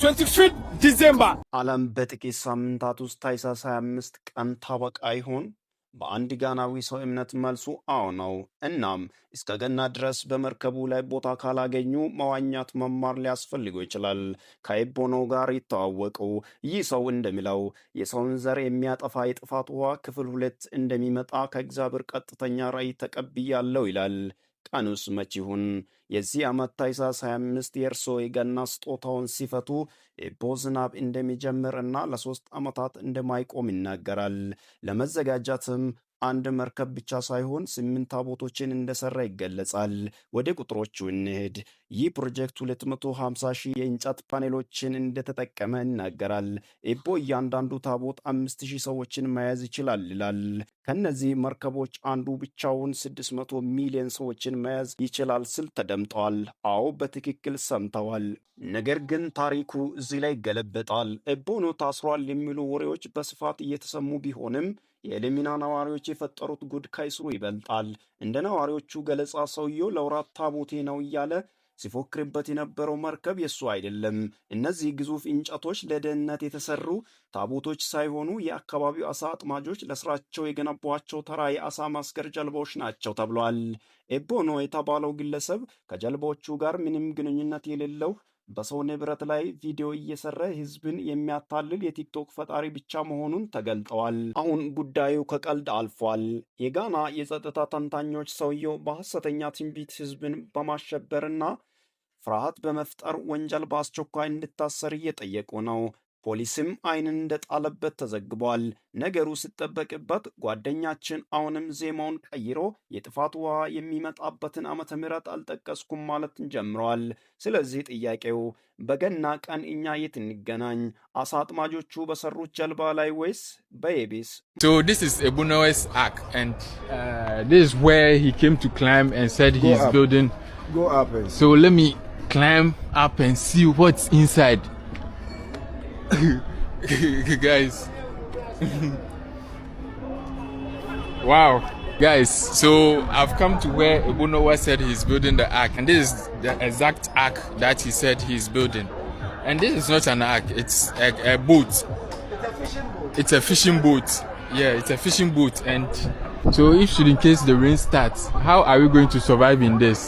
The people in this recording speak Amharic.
25th December. ዓለም በጥቂት ሳምንታት ውስጥ ታኅሳስ 25 ቀን ታበቃ ይሆን? በአንድ ጋናዊ ሰው እምነት መልሱ አዎ ነው። እናም እስከ ገና ድረስ በመርከቡ ላይ ቦታ ካላገኙ መዋኛት መማር ሊያስፈልገው ይችላል። ከኤቦኖ ጋር ይተዋወቁ። ይህ ሰው እንደሚለው የሰውን ዘር የሚያጠፋ የጥፋት ውሃ ክፍል 2 እንደሚመጣ ከእግዚአብሔር ቀጥተኛ ራእይ ተቀብያለሁ ይላል። ቀኑስ መች ይሁን? የዚህ ዓመት ታኅሳስ 25 የእርሶ የገና ስጦታውን ሲፈቱ ኤቦ ዝናብ እንደሚጀምር እና ለ3 ዓመታት እንደማይቆም ይናገራል። ለመዘጋጃትም አንድ መርከብ ብቻ ሳይሆን 8 ታቦቶችን እንደሰራ ይገለጻል። ወደ ቁጥሮቹ እንሄድ። ይህ ፕሮጀክት 250 ሺህ የእንጨት ፓኔሎችን እንደተጠቀመ ይናገራል። ኤቦ እያንዳንዱ ታቦት 5000 ሰዎችን መያዝ ይችላል ይላል። ከነዚህ መርከቦች አንዱ ብቻውን 600 ሚሊዮን ሰዎችን መያዝ ይችላል ስል ተደምጧል። አዎ በትክክል ሰምተዋል። ነገር ግን ታሪኩ እዚህ ላይ ይገለበጣል። ኤቦኖ ታስሯል የሚሉ ወሬዎች በስፋት እየተሰሙ ቢሆንም የኤሊሚና ነዋሪዎች የፈጠሩት ጉድ ከይስሩ ይበልጣል። እንደ ነዋሪዎቹ ገለጻ ሰውየው ለወራት ታቦቴ ነው እያለ ሲፎክርበት የነበረው መርከብ የሱ አይደለም። እነዚህ ግዙፍ እንጨቶች ለደህንነት የተሰሩ ታቦቶች ሳይሆኑ የአካባቢው አሳ አጥማጆች ለስራቸው የገነቧቸው ተራ የአሳ ማስገር ጀልባዎች ናቸው ተብሏል። ኤቦኖ የተባለው ግለሰብ ከጀልባዎቹ ጋር ምንም ግንኙነት የሌለው በሰው ንብረት ላይ ቪዲዮ እየሰራ ህዝብን የሚያታልል የቲክቶክ ፈጣሪ ብቻ መሆኑን ተገልጠዋል። አሁን ጉዳዩ ከቀልድ አልፏል። የጋና የጸጥታ ተንታኞች ሰውየው በሐሰተኛ ትንቢት ህዝብን በማሸበርና ፍርሃት በመፍጠር ወንጀል በአስቸኳይ እንዲታሰር እየጠየቁ ነው። ፖሊስም ዓይንን እንደጣለበት ተዘግቧል። ነገሩ ሲጠበቅበት ጓደኛችን አሁንም ዜማውን ቀይሮ የጥፋት ውሃ የሚመጣበትን ዓመተ ምህረት አልጠቀስኩም ማለት ጀምረዋል። ስለዚህ ጥያቄው በገና ቀን እኛ የት እንገናኝ? አሳ አጥማጆቹ በሰሩት ጀልባ ላይ ወይስ በየብስ? So this is Ebono's ark, and this is where he came to climb and said he's building. Go up. So let me climb up and see what's inside. Guys. Wow. Guys, so I've come to where Ebonowa said he's building the ark, and this is the exact ark that he said he's building. And this is not an ark, it's a boat. It's a fishing boat. It's a fishing boat. Yeah, it's a fishing boat. And so if should in case the rain starts, how are we going to survive in this?